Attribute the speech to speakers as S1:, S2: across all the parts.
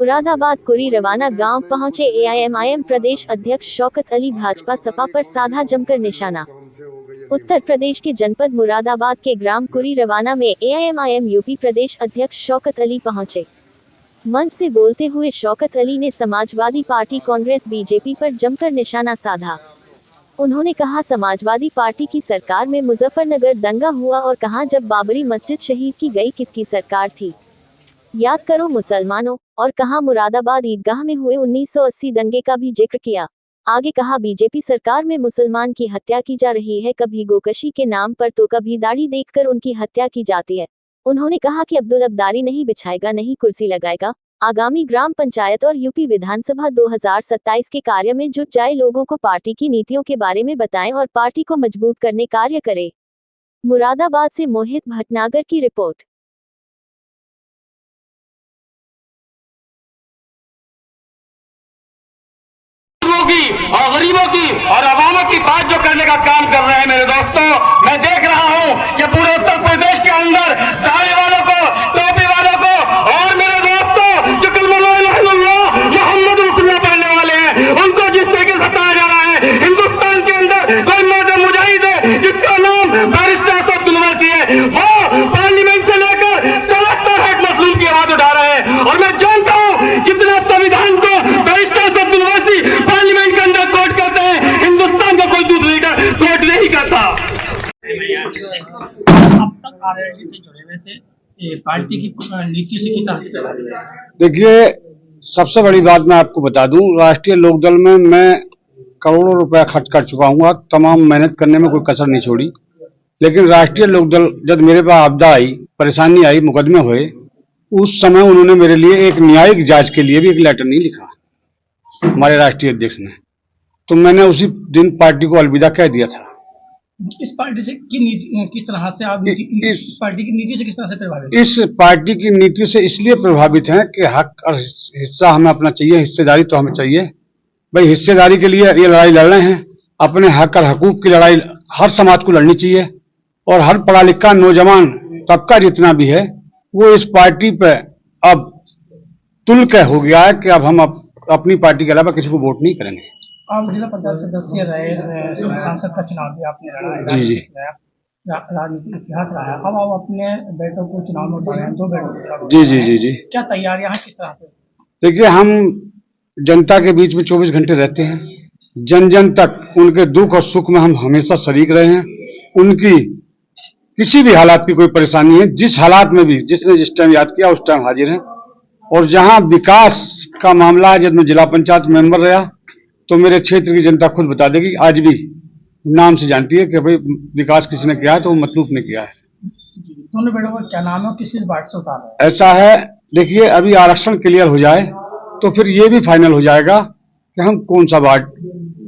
S1: मुरादाबाद कुरी रवाना गांव पहुंचे एआईएमआईएम प्रदेश अध्यक्ष शौकत अली। भाजपा सपा पर साधा जमकर निशाना। उत्तर प्रदेश के जनपद मुरादाबाद के ग्राम कुरी रवाना में एआईएमआईएम यूपी प्रदेश अध्यक्ष शौकत अली पहुंचे। मंच से बोलते हुए शौकत अली ने समाजवादी पार्टी कांग्रेस बीजेपी पर जमकर निशाना साधा। उन्होंने कहा, समाजवादी पार्टी की सरकार में मुजफ्फरनगर दंगा हुआ और कहा, जब बाबरी मस्जिद शहीद की गई किसकी सरकार थी, याद करो मुसलमानों। और कहा, मुरादाबाद ईदगाह में हुए 1980 दंगे का भी जिक्र किया। आगे कहा, बीजेपी सरकार में मुसलमान की हत्या की जा रही है, कभी गोकशी के नाम पर तो कभी दाढ़ी देखकर उनकी हत्या की जाती है। उन्होंने कहा कि अब्दुल अब्दारी नहीं बिछाएगा, नहीं कुर्सी लगाएगा। आगामी ग्राम पंचायत और यूपी विधानसभा 2027 के कार्य में जुट जाए, लोगों को पार्टी की नीतियों के बारे में बताएं और पार्टी को मजबूत करने कार्य करें। मुरादाबाद से मोहित भटनागर की रिपोर्ट।
S2: और गरीबों की और अवामों की बात जो करने का काम कर रहे हैं मेरे दोस्तों, मैं देख रहा हूं कि पूरे उत्तर प्रदेश के अंदर दाढ़ी वालों को, टोपी वालों को और मेरे दोस्तों जो कलमा ला इलाहा इल्लल्लाह मुहम्मद रसूलुल्लाह पढ़ने वाले हैं, उनको जिस तरीके से सताया जा रहा है। हिंदुस्तान के अंदर कोई मौजूद मुजाहिद है जिसका नाम बैरिस्टर अब्दुल वसी है, वो पार्लियामेंट से लेकर 74 हक मसलूम की आवाज उठा रहे हैं। और मैं जानता हूं जितना संविधान को बैरिस्टर अब्दुल वसी पार्लियामेंट के अंदर कोर्ट करते हैं, हिंदुस्तान का कोई दूसरी कोर्ट नहीं करता।
S3: अब तक आरएलडी से जुड़े हुए थे, पार्टी की नीति से किस तरह से प्रभावित है?
S4: देखिए, सबसे बड़ी बात मैं आपको बता दूं, राष्ट्रीय लोकदल में मैं करोड़ों रुपया खर्च कर चुका हूँ, तमाम मेहनत करने में कोई कसर नहीं छोड़ी। लेकिन राष्ट्रीय लोकदल जब मेरे पास आपदा आई, परेशानी आई, मुकदमे हुए, उस समय उन्होंने मेरे लिए एक न्यायिक जांच के लिए भी एक लेटर नहीं लिखा हमारे राष्ट्रीय अध्यक्ष ने। तो मैंने उसी दिन पार्टी को अलविदा कह दिया था।
S3: इस पार्टी से किस तरह से आप इस पार्टी की नीति से किस तरह से प्रभावित?
S4: इस पार्टी की नीति से इसलिए प्रभावित हैं कि हक और हिस्सा हमें अपना चाहिए, हिस्सेदारी तो हमें चाहिए। भाई, हिस्सेदारी के लिए ये लड़ाई लड़ रहे हैं। अपने हक और हकूक की लड़ाई हर समाज को लड़नी चाहिए और हर पढ़ा लिखा नौजवान तबका जितना भी है वो इस पार्टी पे अब तुल्क हो गया है कि अब हम अपनी पार्टी के अलावा किसी को वोट नहीं करेंगे।
S3: आप जिला पंचायत सदस्य रहे, सांसद का चुनाव भी आपने लड़ा है,
S4: जी,
S3: राजनीतिक इतिहास रहा है। अब आप अपने बेटों को चुनाव में उतारे हैं, 2 बेटों।
S4: जी।
S3: क्या तैयारियां हैं, किस तरह से?
S4: देखिए, हम जनता के बीच में 24 घंटे रहते हैं। जन जन तक उनके दुख और सुख में हम हमेशा शरीक रहे हैं। उनकी किसी भी हालात की कोई परेशानी है, जिस हालात में भी जिसने जिस टाइम याद किया उस टाइम हाजिर है। और जहां विकास का मामला है, जब मैं जिला पंचायत मेंबर रहा तो मेरे क्षेत्र की जनता खुद बता देगी, आज भी नाम से जानती है कि भाई विकास किसी ने किया है तो वो मतलूब ने किया है।
S3: दोनों बेटों का क्या नाम है, किस वार्ड से उतार रहे हैं?
S4: ऐसा है, देखिए, अभी आरक्षण क्लियर हो जाए तो फिर ये भी फाइनल हो जाएगा कि हम कौन सा वार्ड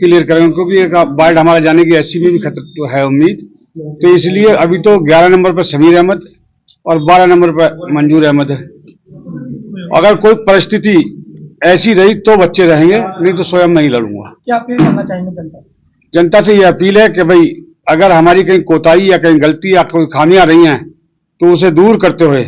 S4: क्लियर करेंगे, क्योंकि एक वार्ड हमारा जाने की ऐसी भी खतरा है उम्मीद। तो इसलिए अभी तो 11 नंबर पर समीर अहमद और 12 नंबर पर मंजूर अहमद है। अगर कोई परिस्थिति ऐसी रही तो बच्चे रहेंगे, नहीं तो स्वयं नहीं लड़ूंगा।
S3: क्या अपील करना चाहेंगे जनता से?
S4: जनता से यह अपील है कि भाई, अगर हमारी कहीं कोताही या कहीं गलती या कोई खामियां रही हैं तो उसे दूर करते हुए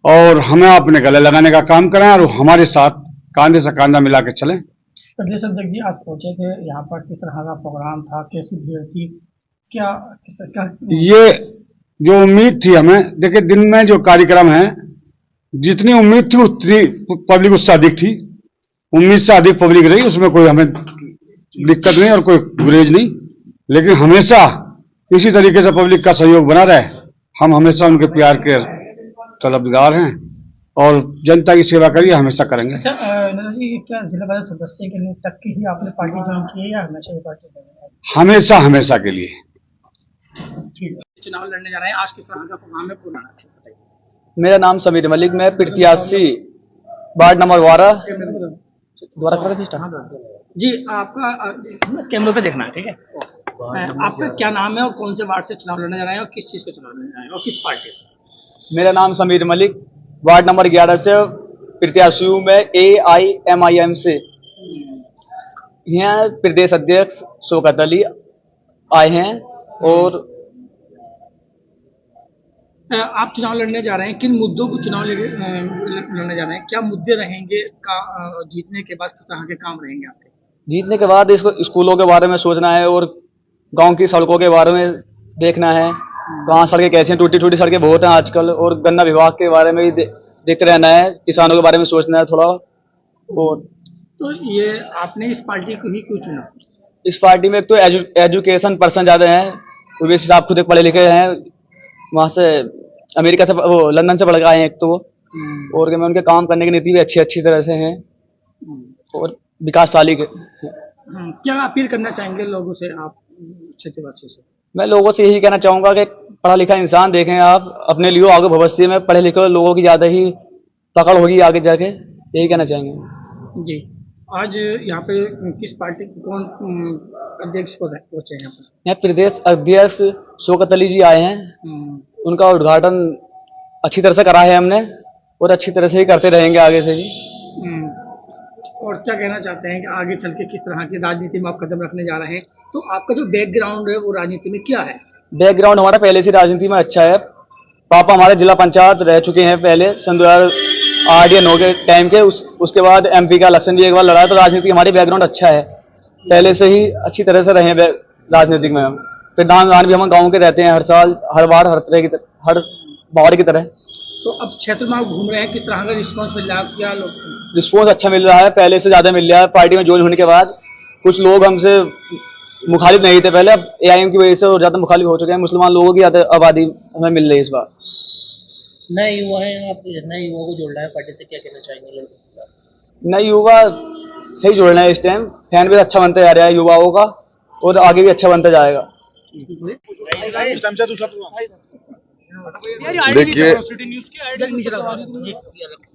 S4: और हमें अपने गले लगाने का काम करें और हमारे साथ कांधे से कांधा मिला के चलें।
S3: प्रदेश अध्यक्ष जी आज पहुंचे थे यहाँ पर, किस तरह का प्रोग्राम था, कैसी भीड़ थी, क्या
S4: ये जो उम्मीद थी हमें, देखिए, दिन में जो कार्यक्रम है, जितनी उम्मीद थी उतनी पब्लिक उससे अधिक थी। उम्मीद से अधिक पब्लिक रही, उसमें कोई हमें दिक्कत नहीं और कोई गुरेज नहीं। लेकिन हमेशा इसी तरीके से पब्लिक का सहयोग बना रहे। हम हमेशा उनके प्यार के तलबगार हैं और जनता की सेवा करिए, हमेशा करेंगे।
S3: अच्छा जी, क्या जिला परिषद सदस्य के लिए तक की ही आपने पार्टी ज्वाइन की है या हमेशा ये पार्टी?
S4: हमेशा के लिए।
S3: चुनाव लड़ने जा रहे हैं, आज किस तरह का प्रोग्राम है, पूरा बताइए।
S5: मेरा नाम समीर मलिक, मैं प्रत्याशी वार्ड नंबर 12 द्वारा कर
S3: जी। आपका कैमरे पे देखना है, ठीक है? आपका क्या नाम है और कौन से वार्ड से चुनाव लड़ने जा रहे हैं और किस चीज का चुनाव लड़ने जा रहे हैं और किस पार्टी से?
S5: मेरा नाम समीर मलिक, वार्ड नंबर 11 से प्रत्याशी हूँ मैं एआईएमआईएम से। यहाँ प्रदेश अध्यक्ष शौकत अली आए हैं और
S3: आप चुनाव लड़ने जा रहे हैं, किन मुद्दों को लड़ने जा रहे हैं, क्या मुद्दे रहेंगे जीतने के बाद, किस तरह के काम रहेंगे आपके?
S5: जीतने के बाद इसको स्कूलों के बारे में सोचना है और गांव की सड़कों के बारे में देखना है। कहाँ सड़कें कैसी हैं, टूटी टूटी सड़कें बहुत हैं आजकल, और गन्ना विभाग के बारे में भी देखते रहना है, किसानों के बारे में सोचना है थोड़ा। और
S3: तो ये आपने इस पार्टी को ही क्यों चुना?
S5: इस पार्टी में एक तो एजुकेशन पर्सन ज़्यादा हैं, ओवैसी साहब खुद एक पढ़े लिखे हैं, वहाँ से अमेरिका से वो लंदन से पढ़ के आए हैं एक तो, और मैं उनके काम करने की नीति भी अच्छी तरह से हैं और विकासशाली के।
S3: क्या अपील करना चाहेंगे लोगों से आप, क्षेत्रवासियों से?
S5: मैं लोगों से यही कहना चाहूँगा कि पढ़ा लिखा इंसान देखें आप अपने लिए, आगे भविष्य में पढ़े लिखे लोगों की ज़्यादा ही पकड़ होगी आगे जाके, यही कहना चाहेंगे।
S3: जी, आज यहाँ पे किस पार्टी कौन अध्यक्ष पहुंचे हैं यहाँ पर?
S5: यहाँ प्रदेश अध्यक्ष शौकत अली जी आए हैं, उनका उद्घाटन अच्छी तरह से करा है हमने और अच्छी तरह से ही करते रहेंगे आगे से भी।
S3: और क्या कहना चाहते हैं कि आगे चल के किस तरह की राजनीति में आप कदम रखने जा रहे हैं? तो आपका जो बैकग्राउंड है वो राजनीति में क्या है?
S5: बैकग्राउंड हमारा पहले से राजनीति में अच्छा है। पापा हमारे जिला पंचायत रह चुके हैं पहले सन 2008 या 2009 के टाइम के, उसके बाद MP का इलेक्शन भी एक बार लड़ा, तो राजनीति हमारी बैकग्राउंड अच्छा है, पहले से ही अच्छी तरह से रहे हैं राजनीतिक में हम। फिर दान भी हम गाँव के रहते हैं हर साल, हर बार, हर बार की तरह।
S3: तो अब क्षेत्र में आप घूम रहे हैं, किस तरह का रिस्पॉन्स मिल रहा है? क्या लोग
S5: रिस्पॉन्स अच्छा मिल रहा है, पहले से ज़्यादा मिल रहा है। पार्टी में ज्वाइन होने के बाद कुछ लोग हमसे मुखालिफ नहीं थे पहले, अब AIM की वजह से और ज़्यादा मुखालिफ हो चुके हैं। मुसलमान लोगों की ज़्यादा आबादी हमें मिल रही है इस बार।
S6: नए युवा है, आप नए युवा को जोड़ रहे हैं पार्टी से, क्या कहना चाहेंगे?
S5: नए युवा सही जुड़ रहे हैं इस टाइम, फैन भी अच्छा बनता जा रहा है युवाओं का और आगे भी अच्छा बनता जाएगा।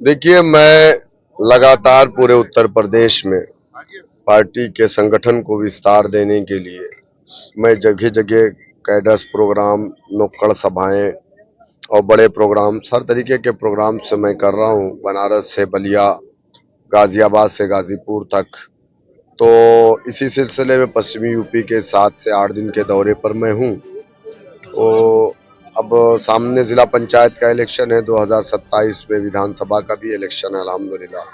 S7: देखिए मैं लगातार पूरे उत्तर प्रदेश में पार्टी के संगठन को विस्तार देने के लिए मैं जगह जगह कैडर्स प्रोग्राम, नुक्कड़ सभाएं और बड़े प्रोग्राम, हर तरीके के प्रोग्राम से मैं कर रहा हूं, बनारस से बलिया, गाजियाबाद से गाजीपुर तक। तो इसी सिलसिले में पश्चिमी यूपी के 7 से 8 दिन के दौरे पर मैं हूं। तो अब सामने जिला पंचायत का इलेक्शन है, 2027 में विधानसभा का भी इलेक्शन है अल्हम्दुलिल्लाह।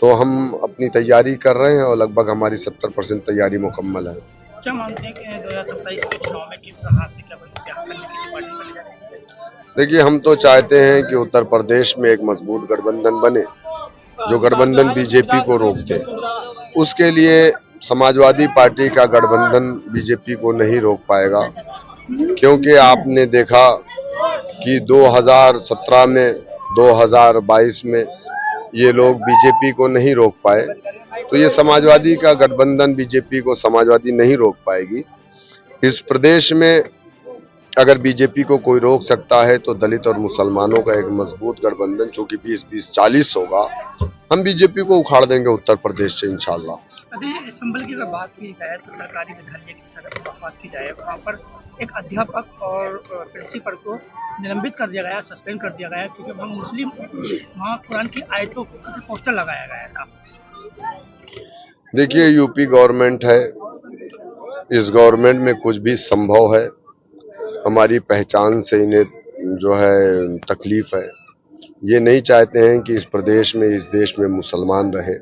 S7: तो हम अपनी तैयारी कर रहे हैं और लगभग हमारी 70% तैयारी मुकम्मल है।
S3: क्या मानते हैं कि 2027 के चुनाव में किस तरह से क्या करने की पार्टी बन जाएगी?
S7: देखिए हम तो चाहते हैं कि उत्तर प्रदेश में एक मजबूत गठबंधन बने, जो गठबंधन बीजेपी को रोक दे। उसके लिए समाजवादी पार्टी का गठबंधन बीजेपी को नहीं रोक पाएगा, क्योंकि आपने देखा कि 2017 में, 2022 में ये लोग बीजेपी को नहीं रोक पाए, तो ये समाजवादी का गठबंधन बीजेपी को समाजवादी नहीं रोक पाएगी। इस प्रदेश में अगर बीजेपी को कोई रोक सकता है तो दलित और मुसलमानों का एक मजबूत गठबंधन, जो कि 20-20-40 होगा, हम बीजेपी को उखाड़ देंगे उत्तर प्रदेश से इंशाल्लाह।
S3: अभी संबल की अगर बात की जाए तो सरकारी विद्यालय की बात की जाए, वहाँ पर एक अध्यापक और प्रिंसिपल को निलंबित कर दिया गया, सस्पेंड कर दिया गया, क्योंकि वहाँ मुस्लिम, वहाँ कुरान की आयतों का पोस्टर लगाया गया था।
S7: देखिए यूपी गवर्नमेंट है, इस गवर्नमेंट में कुछ भी संभव है। हमारी पहचान से इन्हें जो है तकलीफ है, ये नहीं चाहते हैं कि इस प्रदेश में, इस देश में मुसलमान रहे।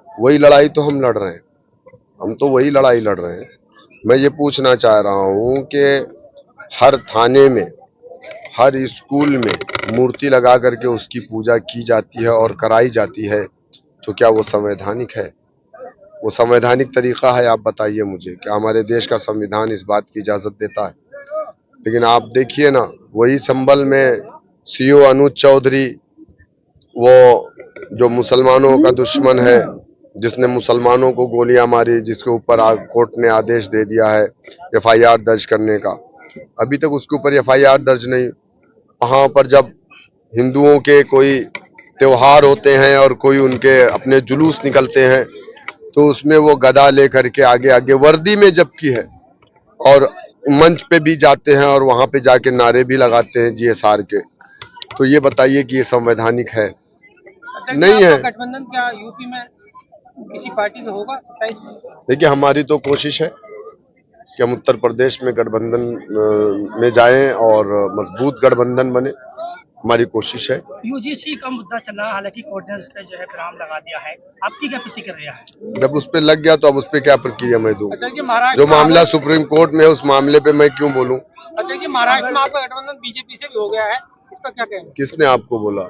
S7: वही लड़ाई तो हम लड़ रहे हैं, हम तो वही लड़ाई लड़ रहे हैं। मैं ये पूछना चाह रहा हूँ कि हर थाने में, हर स्कूल में मूर्ति लगा करके उसकी पूजा की जाती है और कराई जाती है, तो क्या वो संवैधानिक है? वो संवैधानिक तरीका है? आप बताइए मुझे, क्या हमारे देश का संविधान इस बात की इजाज़त देता है? लेकिन आप देखिए ना, वही संभल में CO अनुज चौधरी, वो जो मुसलमानों का दुश्मन है, जिसने मुसलमानों को गोलियां मारी, जिसके ऊपर कोर्ट ने आदेश दे दिया है FIR दर्ज करने का, अभी तक उसके ऊपर FIR दर्ज नहीं। वहाँ पर जब हिंदुओं के कोई त्योहार होते हैं और कोई उनके अपने जुलूस निकलते हैं, तो उसमें वो गदा लेकर के आगे आगे वर्दी में जबकि है, और मंच पे भी जाते हैं और वहाँ पे जाके नारे भी लगाते हैं GSR के। तो ये बताइए कि ये संवैधानिक है? नहीं है।
S3: गठबंधन क्या यूपी में किसी पार्टी से होगा 27 में?
S7: देखिए हमारी तो कोशिश है कि हम उत्तर प्रदेश में गठबंधन में जाएं और मजबूत गठबंधन बने, हमारी कोशिश है।
S3: यूजीसी का मुद्दा चल रहा, हालांकि कोर्ट ने उस पर जो है विराम लगा दिया है, आपकी क्या प्रतिक्रिया है?
S7: जब उस पर लग गया तो अब उस पर क्या प्रक्रिया मैं दूं? जो मामला सुप्रीम कोर्ट में है उस मामले पे मैं क्यों बोलूं?
S8: अध्यक्ष जी, महाराष्ट्र में आपका गठबंधन बीजेपी से भी हो गया है, इस पर क्या कहेंगे?
S7: किसने आपको बोला?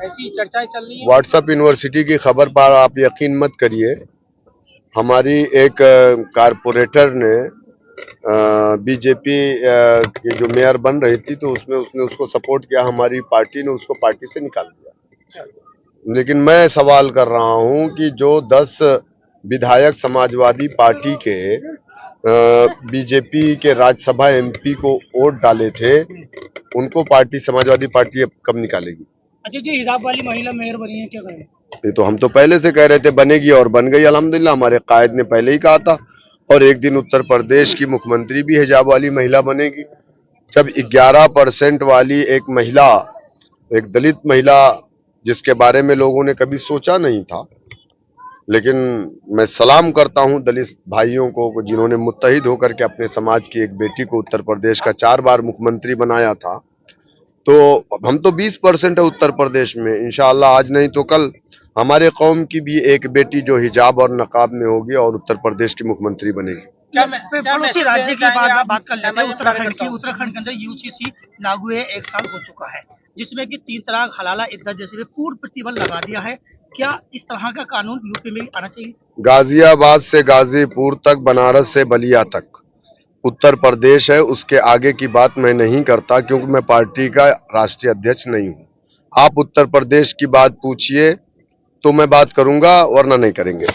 S8: ऐसी चर्चाएं चल रही है।
S7: व्हाट्सएप यूनिवर्सिटी की खबर पर आप यकीन मत करिए। हमारी एक कारपोरेटर ने बीजेपी की जो मेयर बन रही थी तो उसमें उसने उसको सपोर्ट किया, हमारी पार्टी ने उसको पार्टी से निकाल दिया। लेकिन मैं सवाल कर रहा हूं कि जो 10 विधायक समाजवादी पार्टी के बीजेपी के राज्यसभा एमपी को वोट डाले थे, उनको पार्टी समाजवादी पार्टी अब कब निकालेगी?
S3: अच्छा जी, हिजाब वाली महिला मेयर बनी है, क्या कहें?
S7: ये तो हम तो पहले से कह रहे थे बनेगी और बन गई अल्हम्दुलिल्लाह। हमारे कायद ने पहले ही कहा था, और एक दिन उत्तर प्रदेश की मुख्यमंत्री भी हिजाब वाली महिला बनेगी। जब 11% वाली एक महिला, एक दलित महिला जिसके बारे में लोगों ने कभी सोचा नहीं था, लेकिन मैं सलाम करता हूं दलित भाइयों को जिन्होंने मुत्तहिद होकर के अपने समाज की एक बेटी को उत्तर प्रदेश का 4 बार मुख्यमंत्री बनाया था। तो हम तो 20% है उत्तर प्रदेश में, इंशाअल्लाह आज नहीं तो कल हमारे कौम की भी एक बेटी जो हिजाब और नकाब में होगी और उत्तर प्रदेश की मुख्यमंत्री बनेगी।
S3: पड़ोसी राज्य की बात कर लेते हैं, उत्तराखंड के अंदर यूजीसी लागू 1 साल हो चुका है, जिसमें कि 3 तलाक, हलाला, इद्दत जैसे में पूर्ण प्रतिबंध लगा दिया है। क्या इस तरह का कानून यूपी में आना चाहिए?
S7: गाजियाबाद से गाजीपुर तक, बनारस से बलिया तक उत्तर प्रदेश है, उसके आगे की बात मैं नहीं करता क्योंकि मैं पार्टी का राष्ट्रीय अध्यक्ष नहीं हूं। आप उत्तर प्रदेश की बात पूछिए तो मैं बात करूंगा, वरना नहीं करेंगे।